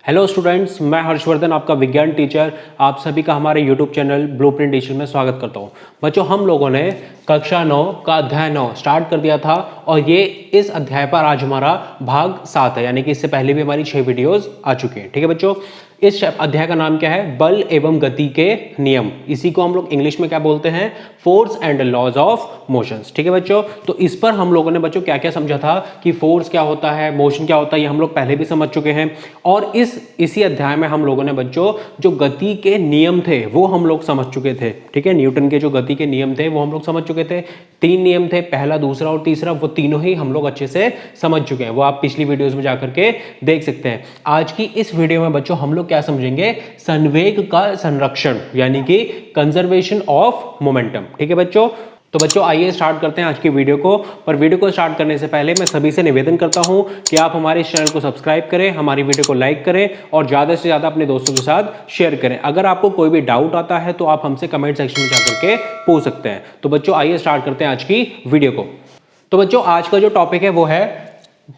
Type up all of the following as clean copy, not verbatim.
Hello students, मैं हर्षवर्धन आपका विज्ञान टीचर आप सभी का हमारे यूट्यूब चैनल ब्लूप्रिंट टीचर में स्वागत करता हूं। बच्चों, हम लोगों ने कक्षा 9 का अध्याय 9 स्टार्ट कर दिया था और ये इस अध्याय पर आज हमारा भाग 7 है, यानी कि इससे पहले भी हमारी 6 वीडियोस आ चुकी हैं। ठीक है बच्चों, इस अध्याय का नाम क्या है? बल एवं गति के नियम। इसी को हम लोग इंग्लिश में क्या बोलते हैं? Force and laws of motions. ठीक है बच्चों, तो इस पर हम लोगों ने बच्चों क्या क्या समझा था कि फोर्स क्या होता है, मोशन क्या होता है, ये हम लोग पहले भी समझ चुके हैं। और इसी अध्याय में हम लोगों ने बच्चों जो गति के नियम थे वो हम लोग समझ चुके थे। ठीक है, न्यूटन के जो गति के नियम थे वो हम लोग समझ चुके थे। 3 नियम थे, पहला, दूसरा और तीसरा, वो तीनों ही हम लोग अच्छे से समझ चुके हैं। वो आप पिछली वीडियोस में जाकर के देख सकते हैं। आज की इस वीडियो में बच्चों हम लोग क्या समझेंगे? संवेग का संरक्षण, यानी कि कंजर्वेशन ऑफ मोमेंटम। ठीक है बच्चों, तो बच्चों आइए स्टार्ट करते हैं आज की वीडियो को। पर वीडियो को स्टार्ट करने से पहले मैं सभी से निवेदन करता हूं कि आप हमारे इस चैनल को सब्सक्राइब करें, हमारी वीडियो को लाइक करें और ज़्यादा से ज़्यादा अपने दोस्तों के साथ शेयर करें। अगर आपको कोई भी डाउट आता है तो आप हमसे कमेंट सेक्शन में जाकर के पूछ सकते हैं। तो बच्चों आइए स्टार्ट करते हैं आज की वीडियो को। तो बच्चों आज का जो टॉपिक है वो है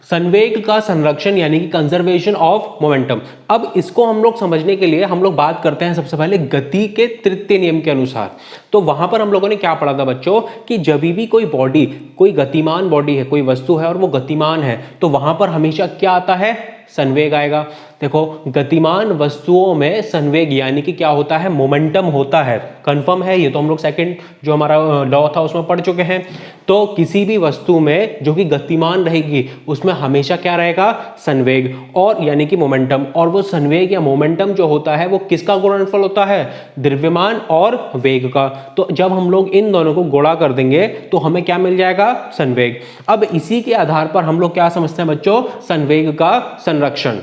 संवेग का संरक्षण, यानी कि कंजर्वेशन ऑफ मोमेंटम। अब इसको हम लोग समझने के लिए हम लोग बात करते हैं सबसे पहले गति के तृतीय नियम के अनुसार। तो वहां पर हम लोगों ने क्या पढ़ा था बच्चों कि जब भी कोई बॉडी, कोई गतिमान बॉडी है, कोई वस्तु है और वो गतिमान है, तो वहां पर हमेशा क्या आता है? संवेग आएगा। देखो, गतिमान वस्तुओं में संवेग यानी कि क्या होता है? मोमेंटम होता है। कंफर्म है ये? तो हम लोग सेकंड जो हमारा लॉ था उसमें पढ़ चुके हैं। तो किसी भी वस्तु में जो कि गतिमान रहेगी उसमें हमेशा क्या रहेगा? संवेग, और यानी कि मोमेंटम। और वो संवेग या मोमेंटम जो होता है वो किसका गुणनफल होता है? द्रव्यमान और वेग का। तो जब हम लोग इन दोनों को गुणा कर देंगे तो हमें क्या मिल जाएगा? संवेग। अब इसी के आधार पर हम लोग क्या समझते हैं बच्चों? संवेग का संरक्षण।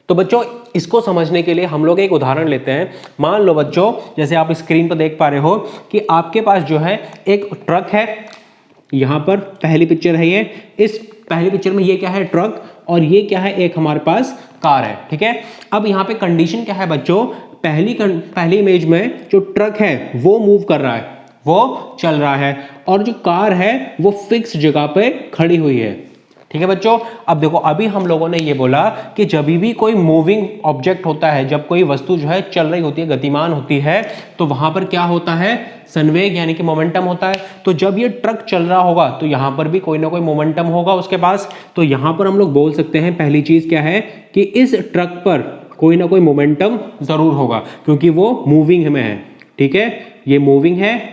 तो बच्चों इसको समझने के लिए हम लोग एक उदाहरण लेते हैं। मान लो बच्चों, जैसे आप स्क्रीन पर देख पा रहे हो कि आपके पास जो है एक ट्रक है। यहां पर पहली पिक्चर है ये। इस पहली पिक्चर में ये क्या है? ट्रक। और ये क्या है? एक हमारे पास कार है। ठीक है, अब यहां पे कंडीशन क्या है बच्चों? पहली इमेज में जो ट्रक है वो मूव कर रहा है, वो चल रहा है, और जो कार है वो फिक्स जगह पे खड़ी हुई है। ठीक है बच्चों, अब देखो, अभी हम लोगों ने ये बोला कि जब भी कोई मूविंग ऑब्जेक्ट होता है, जब कोई वस्तु जो है चल रही होती है, गतिमान होती है, तो वहां पर क्या होता है? संवेग यानी कि मोमेंटम होता है। तो जब ये ट्रक चल रहा होगा तो यहां पर भी कोई ना कोई मोमेंटम होगा उसके पास। तो यहां पर हम लोग बोल सकते हैं पहली चीज क्या है कि इस ट्रक पर कोई ना कोई मोमेंटम जरूर होगा, क्योंकि वो मूविंग में है। ठीक है, ये मूविंग है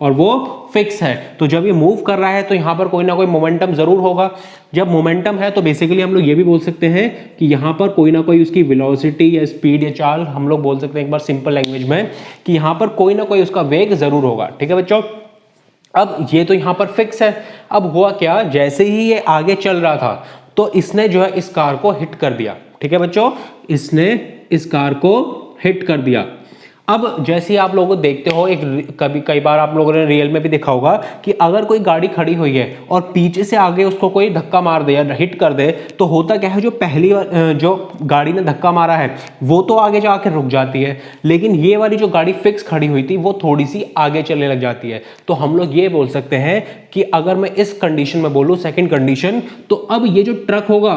और वो फिक्स है। तो जब ये मूव कर रहा है तो यहां पर कोई ना कोई मोमेंटम जरूर होगा। जब मोमेंटम है तो बेसिकली हम लोग ये भी बोल सकते हैं कि यहां पर कोई ना कोई उसकी वेलोसिटी या स्पीड या चाल, हम लोग बोल सकते हैं एक बार सिंपल लैंग्वेज में, कि यहां पर कोई ना कोई उसका वेग जरूर होगा। ठीक है बच्चों, अब ये तो यहां पर फिक्स है। अब हुआ क्या? जैसे ही ये आगे चल रहा था तो इसने जो है इस कार को हिट कर दिया। ठीक है बच्चों, इसने इस कार को हिट कर दिया। अब जैसे आप लोग देखते हो, कई बार आप लोगों ने रियल में भी देखा होगा कि अगर कोई गाड़ी खड़ी हुई है और पीछे से आगे उसको कोई धक्का मार दे या हिट कर दे, तो होता क्या है? जो गाड़ी ने धक्का मारा है वो तो आगे जाकर रुक जाती है, लेकिन ये वाली जो गाड़ी फिक्स खड़ी हुई थी वो थोड़ी सी आगे चलने लग जाती है। तो हम लोग ये बोल सकते हैं कि अगर मैं इस कंडीशन में बोलूं, सेकेंड कंडीशन, तो अब ये जो ट्रक होगा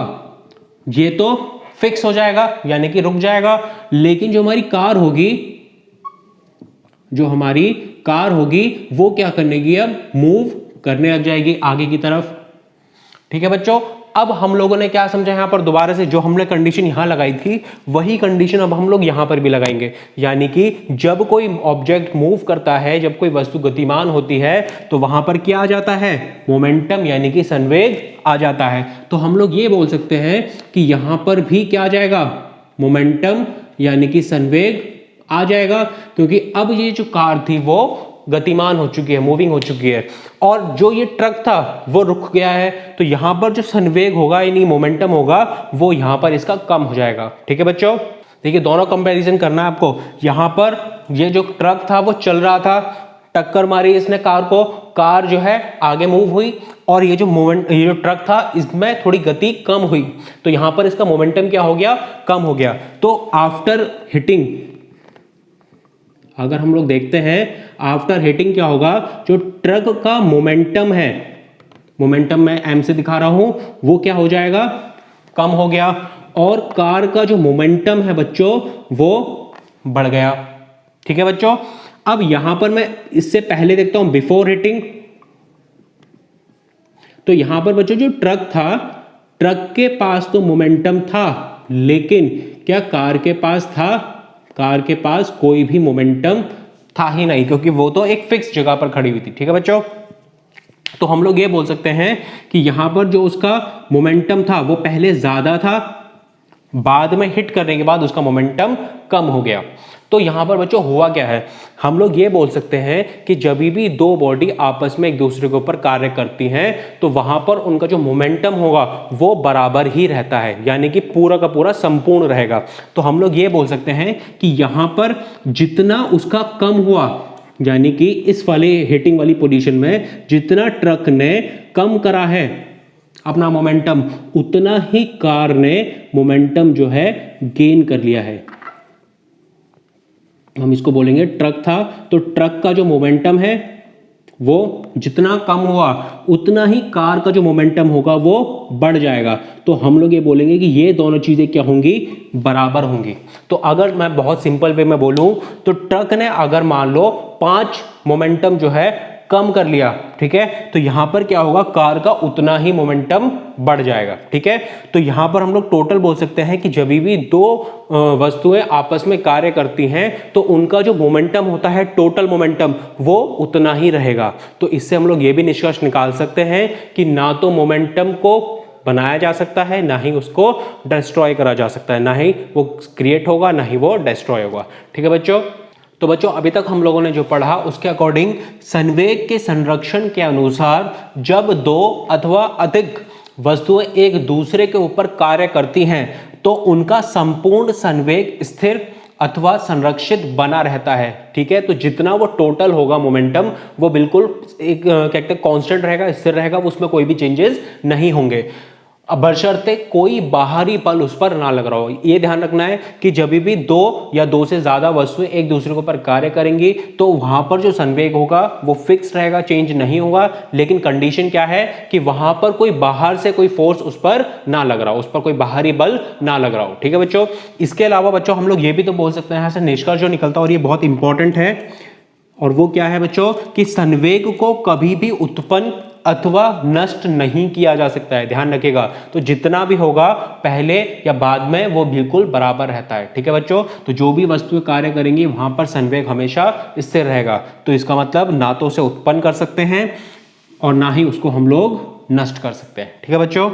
ये तो फिक्स हो जाएगा यानी कि रुक जाएगा, लेकिन जो हमारी कार होगी वो क्या करने की? अब मूव करने लग जाएगी आगे की तरफ। ठीक है बच्चों, अब हम लोगों ने क्या समझा? यहां पर दोबारा से जो हमने कंडीशन यहां लगाई थी वही कंडीशन अब हम लोग यहां पर भी लगाएंगे, यानी कि जब कोई ऑब्जेक्ट मूव करता है, जब कोई वस्तु गतिमान होती है, तो वहां पर क्या आ जाता है? मोमेंटम यानी कि संवेग आ जाता है। तो हम लोग ये बोल सकते हैं कि यहां पर भी क्या आ जाएगा? मोमेंटम यानी कि संवेग आ जाएगा, क्योंकि अब ये जो कार थी वो गतिमान हो चुकी है, मूविंग हो चुकी है, और जो ये ट्रक था वो रुक गया है। तो यहां पर जो संवेग होगा यानी मोमेंटम होगा वो यहां पर इसका कम हो जाएगा। ठीक है बच्चों, देखिए दोनों कंपैरिजन करना है आपको। यहां पर ये जो ट्रक था वो चल रहा था, टक्कर मारी इसने कार को, कार जो है आगे मूव हुई, और ये जो ट्रक था इसमें थोड़ी गति कम हुई, तो यहां पर इसका मोमेंटम क्या हो गया? कम हो गया। तो आफ्टर हिटिंग, अगर हम लोग देखते हैं आफ्टर हिटिंग क्या होगा? जो ट्रक का मोमेंटम है मोमेंटम मैं m से दिखा रहा हूं, वो क्या हो जाएगा, कम हो गया, और कार का जो मोमेंटम है बच्चों वो बढ़ गया। ठीक है बच्चों। अब यहां पर मैं इससे पहले देखता हूं बिफोर हिटिंग। तो यहां पर बच्चों जो ट्रक था, ट्रक के पास तो मोमेंटम था, लेकिन क्या कार के पास था? कार के पास कोई भी मोमेंटम था ही नहीं, क्योंकि वो तो एक फिक्स जगह पर खड़ी हुई थी। ठीक है बच्चों। तो हम लोग ये बोल सकते हैं कि यहां पर जो उसका मोमेंटम था वो पहले ज्यादा था, बाद में हिट करने के बाद उसका मोमेंटम कम हो गया। तो यहां पर बच्चों हुआ क्या है, हम लोग ये बोल सकते हैं कि जब भी दो बॉडी आपस में एक दूसरे के ऊपर कार्य करती हैं तो वहां पर उनका जो मोमेंटम होगा वो बराबर ही रहता है, यानी कि पूरा का पूरा संपूर्ण रहेगा। तो हम लोग ये बोल सकते हैं कि यहां पर जितना उसका कम हुआ, यानी कि इस वाले हिटिंग वाली पोजीशन में जितना ट्रक ने कम करा है अपना मोमेंटम, उतना ही कार ने मोमेंटम जो है गेन कर लिया है। हम इसको बोलेंगे ट्रक था, तो ट्रक का जो मोमेंटम है वो जितना कम हुआ उतना ही कार का जो मोमेंटम होगा वो बढ़ जाएगा। तो हम लोग ये बोलेंगे कि ये दोनों चीजें क्या होंगी, बराबर होंगी। तो अगर मैं बहुत सिंपल वे में बोलूं तो ट्रक ने अगर मान लो 5 मोमेंटम जो है कम कर लिया, ठीक है, तो यहां पर क्या होगा, कार का उतना ही मोमेंटम बढ़ जाएगा। ठीक है। तो यहां पर हम लोग टोटल बोल सकते हैं कि जब भी दो वस्तुएं आपस में कार्य करती हैं तो उनका जो मोमेंटम होता है, टोटल मोमेंटम, वो उतना ही रहेगा। तो इससे हम लोग ये भी निष्कर्ष निकाल सकते हैं कि ना तो मोमेंटम को बनाया जा सकता है, ना ही उसको डिस्ट्रॉय करा जा सकता है, ना ही वो क्रिएट होगा, ना ही वो डिस्ट्रॉय होगा। ठीक है बच्चों। तो बच्चों अभी तक हम लोगों ने जो पढ़ा उसके अकॉर्डिंग संवेग के संरक्षण के अनुसार जब दो अथवा अधिक वस्तुएं एक दूसरे के ऊपर कार्य करती हैं तो उनका संपूर्ण संवेग स्थिर अथवा संरक्षित बना रहता है। ठीक है। तो जितना वो टोटल होगा मोमेंटम वो बिल्कुल एक क्या कहते हैं कांस्टेंट रहेगा, स्थिर रहेगा, उसमें कोई भी चेंजेस नहीं होंगे, बशर्ते कोई बाहरी बल उस पर ना लग रहा हो। यह ध्यान रखना है कि जब भी दो या दो से ज्यादा वस्तुएं एक दूसरे के ऊपर कार्य करेंगी तो वहां पर जो संवेग होगा वो फिक्स रहेगा, चेंज नहीं होगा। लेकिन कंडीशन क्या है कि वहां पर कोई बाहर से कोई फोर्स उस पर ना लग रहा हो, उस पर कोई बाहरी बल ना लग रहा हो। ठीक है बच्चों। इसके अलावा बच्चों हम लोग ये भी तो बोल सकते हैं, यहां से निष्कर्ष जो निकलता है और ये बहुत इंपॉर्टेंट है, और वो क्या है बच्चों कि संवेग को कभी भी उत्पन्न अथवा नष्ट नहीं किया जा सकता है। ध्यान रखिएगा। तो जितना भी होगा पहले या बाद में वो बिल्कुल बराबर रहता है। ठीक है बच्चों। तो जो भी वस्तुएं कार्य करेंगी वहां पर संवेग हमेशा स्थिर रहेगा। तो इसका मतलब ना तो उसे उत्पन्न कर सकते हैं और ना ही उसको हम लोग नष्ट कर सकते हैं। ठीक है बच्चों।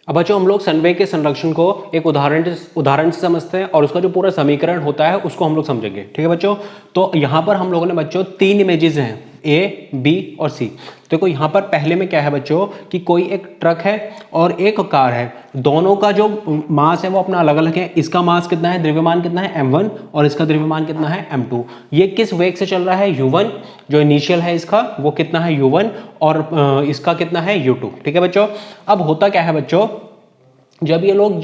अब बच्चों हम लोग संवेग के संरक्षण को एक उदाहरण से समझते हैं और उसका जो पूरा समीकरण होता है उसको हम लोग समझेंगे। ठीक है बच्चों। तो यहां पर हम लोगों ने बच्चों 3 इमेजेस हैं, ए, बी और सी। देखो यहां पर पहले में क्या है बच्चों कि कोई एक ट्रक है और एक कार है, दोनों का जो मास है वो अपना अलग अलग है। इसका मास कितना है, द्रव्यमान कितना है m1, और इसका द्रव्यमान कितना है m2। ये किस वेग से चल रहा है, u1, जो इनिशियल है इसका वो कितना है u1, और इसका कितना है u2। ठीक है बच्चों। अब होता क्या है बच्चों, जब ये लोग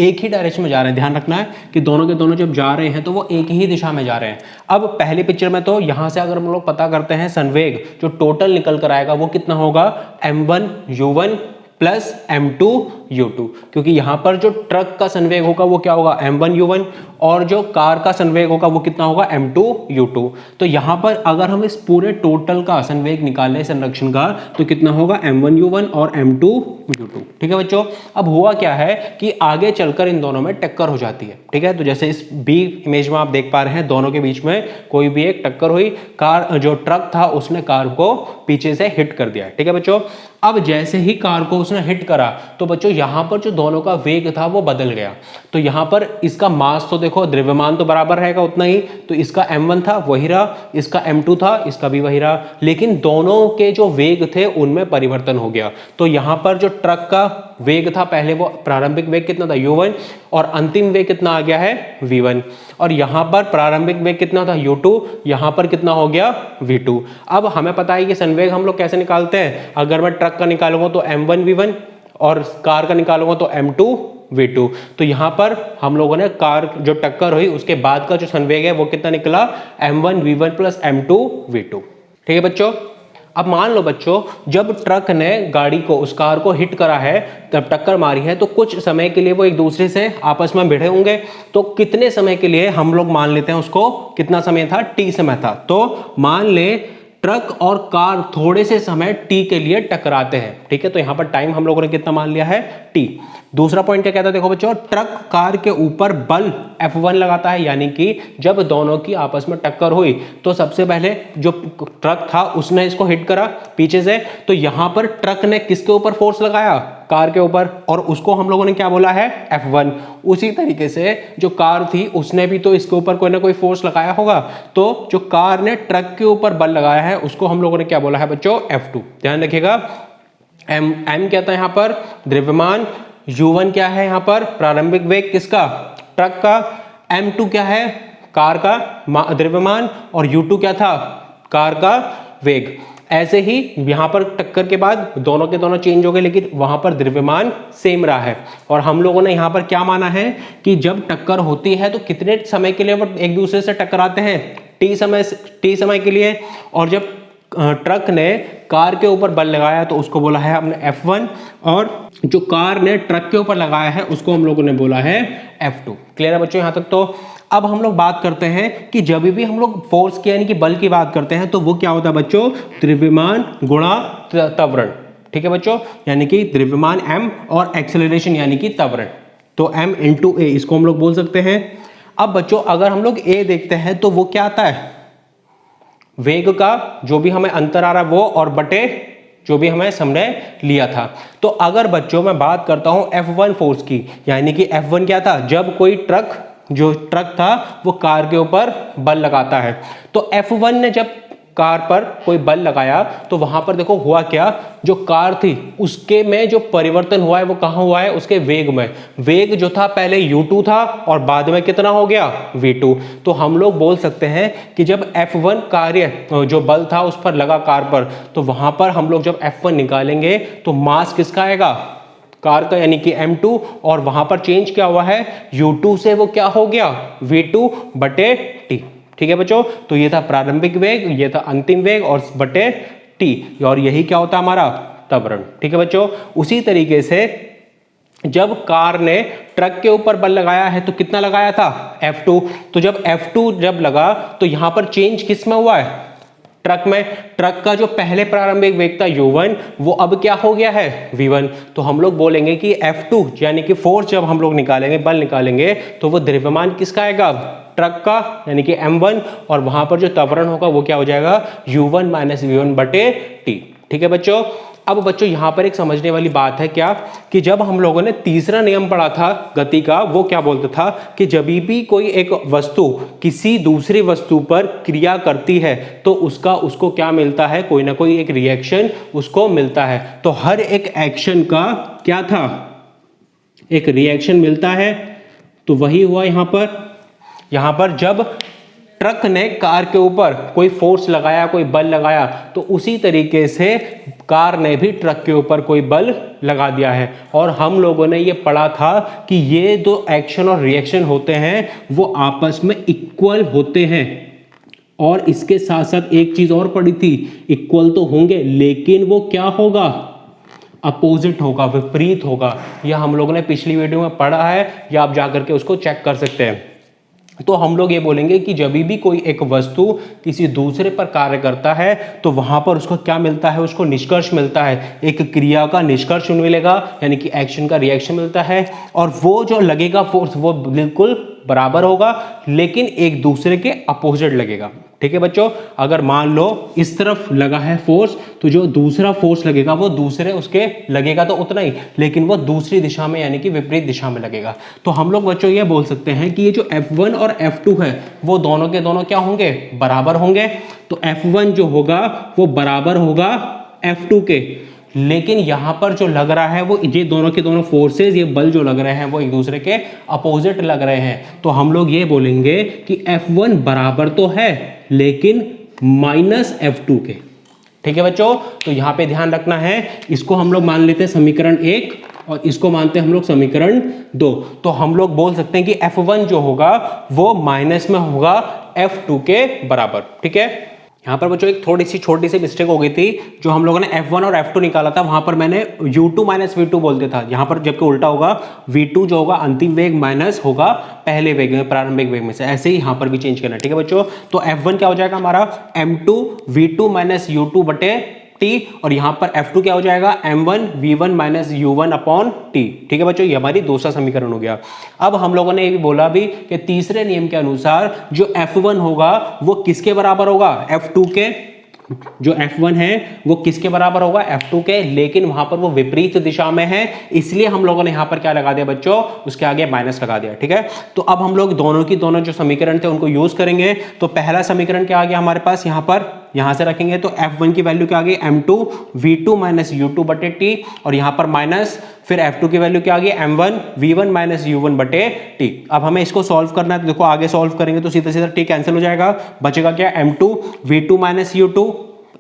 एक ही डायरेक्शन में जा रहे हैं, ध्यान रखना है कि दोनों के दोनों जब जा रहे हैं तो वो एक ही दिशा में जा रहे हैं। अब पहले पिक्चर में तो यहां से अगर हम लोग पता करते हैं संवेग जो टोटल निकल कर आएगा वो कितना होगा, m1 u1 plus m2 u2, क्योंकि यहां पर जो ट्रक का संवेग होगा वो क्या होगा, m1 u1, और जो कार का संवेग होगा वो कितना होगा, m2 u2। तो यहां पर अगर हम इस पूरे टोटल का संवेग निकालें संरक्षण का तो कितना होगा, m1 u1 और m2 u2। ठीक है बच्चों। अब हुआ क्या है कि आगे चलकर इन दोनों में टक्कर हो जाती है। ठीक है। तो जैसे इस बी इमेज में आप देख पा रहे हैं दोनों के बीच में कोई भी एक टक्कर हुई, कार जो ट्रक था उसने कार को पीछे से हिट कर दिया। ठीक है बच्चों। अब जैसे ही कार को उसने हिट करा तो बच्चों यहां पर जो दोनों का वेग था वो बदल गया। तो यहां पर इसका मास तो देखो द्रव्यमान तो बराबर रहेगा उतना ही, तो इसका m1 था वही रहा, इसका m2 था इसका भी वही रहा, लेकिन दोनों के जो वेग थे उनमें परिवर्तन हो गया। तो यहां पर जो ट्रक का वेग था पहले वो प्रारंभिक वेग कितना था u1, और अंतिम वेग कितना आ गया है v1, और यहां पर प्रारंभिक वेग कितना था u2, यहां पर कितना हो गया v2। अब हमें पता है कि संवेग हम लोग कैसे निकालते हैं, अगर मैं ट्रक का निकालूंगा तो m1 v1 और कार का निकालूंगा तो m2 v2। तो यहां पर हम लोगों ने कार जो टक्कर हुई उसके बाद का जो संवेग है वो कितना निकला, m1 v1 plus m2 v2। ठीक है बच्चों। अब मान लो बच्चों, जब ट्रक ने गाड़ी को, उस कार को हिट करा है, तब टक्कर मारी है, तो कुछ समय के लिए वो एक दूसरे से आपस में भिड़े होंगे। तो कितने समय के लिए हम लोग मान लेते हैं उसको, कितना समय था, टी समय था। तो मान ले ट्रक और कार थोड़े से समय टी के लिए टकराते हैं, ठीक है। तो यहां पर टाइम हम लोगों ने कितना मान लिया है, टी। दूसरा पॉइंट क्या कहता है, देखो बच्चों, ट्रक कार के ऊपर बल F1 लगाता है, यानी कि जब दोनों की आपस में टक्कर हुई तो सबसे पहले जो ट्रक था उसने इसको हिट करा पीछे से, तो यहां पर ट्रक ने किसके ऊपर फोर्स लगाया, कार के ऊपर, और उसको हम लोगों ने क्या बोला है, F1। उसी तरीके से जो कार थी उसने भी तो इसके ऊपर कोई ना कोई फोर्स लगाया होगा, तो जो कार ने ट्रक के ऊपर बल लगाया है उसको हम लोगों ने क्या बोला है बच्चों, F2। ध्यान रखिएगा, m क्या था यहाँ पर, द्रव्यमान, u1 क्या है यहाँ पर, प्रारंभिक वेग किसका, ट्रक का, m2 क्या है, कार का द्रव्यमान, और u2 क्या था, कार का वेग। ऐसे ही यहां पर टक्कर के बाद दोनों के दोनों चेंज हो गए, लेकिन वहां पर द्रव्यमान सेम रहा है। और हम लोगों ने यहां पर क्या माना है कि जब टक्कर होती है तो कितने समय के लिए वो एक दूसरे से टकराते हैं, टी समय के लिए। और जब ट्रक ने कार के ऊपर बल लगाया तो उसको बोला है हमने F1, और जो कार ने ट्रक के ऊपर लगाया है उसको हम लोगों ने बोला है F2। क्लियर है बच्चों यहां तक। तो अब हम लोग बात करते हैं कि जब भी हम लोग फोर्स की यानी कि बल की बात करते हैं तो वो क्या होता है बच्चों, द्रव्यमान गुणा त्वरण, ठीक है बच्चों, यानी कि द्रव्यमान m और एक्सेलरेशन यानी कि त्वरण, तो m इंटू a, इसको हम लोग बोल सकते हैं। अब बच्चों अगर हम लोग a देखते हैं तो वो क्या आता है, वेग का जो भी हमें अंतर आ रहा है वो, और बटे जो भी हमें हमने लिया था। तो अगर बच्चों मैं बात करता हूं F1 फोर्स की, यानी कि F1 क्या था, जब कोई ट्रक था वो कार के ऊपर बल लगाता है, तो F1 ने जब कार पर कोई बल लगाया तो वहां पर देखो हुआ क्या, जो कार थी उसके में जो परिवर्तन हुआ है वो कहां हुआ है, उसके वेग में। वेग जो था पहले u2 था और बाद में कितना हो गया, v2। तो हम लोग बोल सकते हैं कि जब F1 कार्य जो बल था उस पर लगा कार पर, तो वहां पर हम लोग जब F1 निकालेंगे तो मास किसका आएगा, कार का, यानी कि m2, और वहां पर चेंज क्या हुआ है, u2 से वो क्या हो गया, v2 बटे t। ठीक है बच्चों, तो ये था प्रारंभिक वेग, ये था अंतिम वेग, और बटे t, और यही क्या होता है हमारा त्वरण। ठीक है बच्चों, उसी तरीके से जब कार ने ट्रक के ऊपर बल लगाया है तो कितना लगाया था, F2। तो जब F2 जब लगा तो यहां पर चेंज किस में हुआ है, ट्रक में। ट्रक का जो पहले प्रारंभिक वेग था u1 वो अब क्या हो गया है, v1। तो हम लोग बोलेंगे कि F2 यानी कि फोर्स जब हम लोग निकालेंगे, बल निकालेंगे, तो वो द्रव्यमान किसका आएगा, ट्रक का, यानी कि m1, और वहां पर जो त्वरण होगा वो क्या हो जाएगा, u1 माइनस v1 बटे t। ठीक है बच्चों। अब बच्चों यहां पर एक समझने वाली बात है क्या, कि जब हम लोगों ने तीसरा नियम पढ़ा था गति का, वो क्या बोलता था कि जब भी कोई एक वस्तु किसी दूसरी वस्तु पर क्रिया करती है तो उसको क्या मिलता है, कोई ना कोई एक रिएक्शन उसको मिलता है। तो हर एक एक्शन का क्या था, एक रिएक्शन मिलता है। तो वही हुआ यहां पर जब ट्रक ने कार के ऊपर कोई फोर्स लगाया, कोई बल लगाया, तो उसी तरीके से कार ने भी ट्रक के ऊपर कोई बल लगा दिया है। और हम लोगों ने ये पढ़ा था कि ये दो एक्शन और रिएक्शन होते हैं वो आपस में इक्वल होते हैं। और इसके साथ साथ एक चीज और पढ़ी थी, इक्वल तो होंगे लेकिन वो क्या होगा, अपोजिट होगा, विपरीत होगा। यह हम लोगों ने पिछली वीडियो में पढ़ा है, या आप जाकर के उसको चेक कर सकते हैं। तो हम लोग ये बोलेंगे कि जब भी कोई एक वस्तु किसी दूसरे पर कार्य करता है तो वहां पर उसको क्या मिलता है, उसको निष्कर्ष मिलता है, एक क्रिया का निष्कर्ष मिलेगा, यानी कि एक्शन का रिएक्शन मिलता है। और वो जो लगेगा फोर्स वो बिल्कुल बराबर होगा लेकिन एक दूसरे के अपोजिट लगेगा। ठीक है बच्चों, अगर मान लो इस तरफ लगा है फोर्स, तो जो दूसरा फोर्स लगेगा वो दूसरे उसके लगेगा तो उतना ही, लेकिन वो दूसरी दिशा में यानी कि विपरीत दिशा में लगेगा। तो हम लोग बच्चों ये बोल सकते हैं कि ये जो F1 और F2 है वो दोनों के दोनों क्या होंगे, बराबर होंगे। तो F1 जो होगा वो बराबर होगा F2 के, लेकिन यहां पर जो लग रहा है वो ये दोनों के दोनों फोर्सेस, ये बल जो लग रहे हैं वो एक दूसरे के अपोजिट लग रहे हैं। तो हम लोग ये बोलेंगे कि F1 बराबर तो है लेकिन माइनस F2 के। ठीक है बच्चों, तो यहां पे ध्यान रखना है, इसको हम लोग मान लेते हैं समीकरण 1 और इसको मानते हैं हम लोग समीकरण 2। तो हम लोग बोल सकते हैं कि F1 जो होगा वो माइनस में होगा F2 के बराबर। ठीक है, यहाँ पर बच्चों एक थोड़ी सी छोटी सी मिस्टेक हो गई थी, जो हम लोगों ने F1 और F2 निकाला था, वहां पर मैंने U2 माइनस V2 बोल दिया था। यहाँ पर जबकि उल्टा होगा, V2 जो होगा अंतिम वेग माइनस होगा पहले वेग में, प्रारंभिक वेग में से। ऐसे ही यहाँ पर भी चेंज करना, ठीक है बच्चों। तो F1 क्या हो जाएगा हमारा M2 V2 माइनस U2 बटे T, और यहां पर F2 क्या हो जाएगा M1 V1 minus U1 upon T। ठीक है बच्चों, ये हमारी दूसरा समीकरण हो गया। अब हम लोगों ने ये भी बोला भी कि तीसरे नियम के अनुसार जो F1 होगा वो किसके बराबर होगा, F2 के। जो F1 है वो किसके बराबर होगा, F2 के, लेकिन वहां पर वो विपरीत दिशा में है, इसलिए हम लोगों ने यहां पर क्या लगा दिया बच्चों, उसके आगे माइनस लगा दिया। ठीक है, तो अब हम लोग दोनों की दोनों जो समीकरण थे उनको यूज करेंगे। तो पहला समीकरण क्या आ गया हमारे पास, यहां से रखेंगे तो F1 की वैल्यू क्या आ गई M2 V2 माइनस U2 बटे T, और यहां पर माइनस, फिर F2 की वैल्यू क्या आ गई M1 V1 माइनस U1 बटे T। अब हमें इसको सॉल्व करना है, तो देखो आगे सॉल्व करेंगे तो सीधा सीधा T कैंसिल हो जाएगा, बचेगा क्या M2 V2 minus U2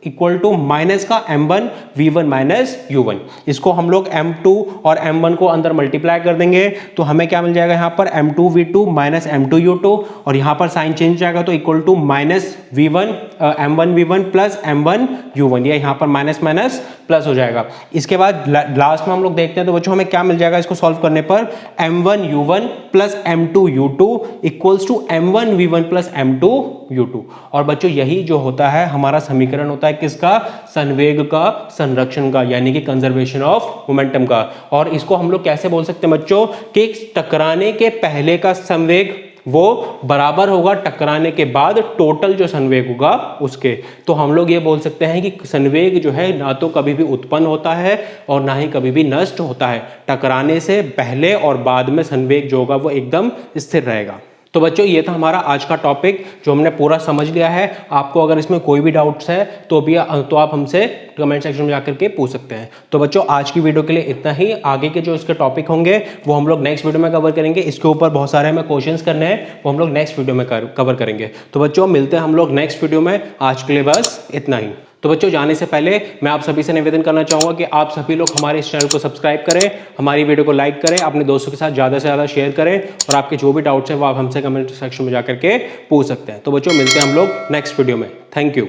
equal to minus का M1 V1 माइनस U1। इसको हम लोग M2 और M1 को अंदर मल्टीप्लाई कर देंगे तो हमें क्या मिल जाएगा यहाँ पर M2 V2 minus M2 U2, और यहाँ पर साइन चेंज जाएगा तो equal to minus V1 M1 V1 plus M1 U1, ये यहाँ पर माइनस माइनस प्लस हो जाएगा। इसके बाद लास्ट में हम लोग देखते हैं तो बच्चों हमें क्या मिल जाएगा इसको सॉल्व करने पर, M1 U1 plus M2 U2 equals to M1 V1 plus M2 U2। और बच्चों यही जो होता है हमारा समीकरण होता है किसका, संवेग का संरक्षण का, यानी कि कंजर्वेशन ऑफ मोमेंटम का। और इसको हम लोग कैसे बोल सकते हैं बच्चों, कि टकराने के पहले का संवेग वो बराबर होगा टकराने के बाद टोटल जो संवेग होगा उसके। तो हम लोग ये बोल सकते हैं कि संवेग जो है ना तो कभी भी उत्पन्न होता है और ना ही कभी भी नष्ट होता है, टकराने से पहले और बाद में संवेग जो होगा वो एकदम स्थिर रहेगा। तो बच्चों ये था हमारा आज का टॉपिक जो हमने पूरा समझ लिया है। आपको अगर इसमें कोई भी डाउट्स है तो आप हमसे कमेंट सेक्शन में जाकर के पूछ सकते हैं। तो बच्चों आज की वीडियो के लिए इतना ही। आगे के जो इसके टॉपिक होंगे वो हम लोग नेक्स्ट वीडियो में कवर करेंगे। इसके ऊपर बहुत सारे हमें क्वेश्चंस करने हैं, वो हम लोग नेक्स्ट वीडियो में कवर करेंगे। तो बच्चों मिलते हैं हम लोग नेक्स्ट वीडियो में। आज के लिए बस इतना ही। तो बच्चों जाने से पहले मैं आप सभी से निवेदन करना चाहूंगा कि आप सभी लोग हमारे इस चैनल को सब्सक्राइब करें, हमारी वीडियो को लाइक करें, अपने दोस्तों के साथ ज़्यादा से ज़्यादा शेयर करें, और आपके जो भी डाउट्स हैं वो आप हमसे कमेंट सेक्शन में जाकर के पूछ सकते हैं। तो बच्चों मिलते हैं हम लोग नेक्स्ट वीडियो में। Thank you.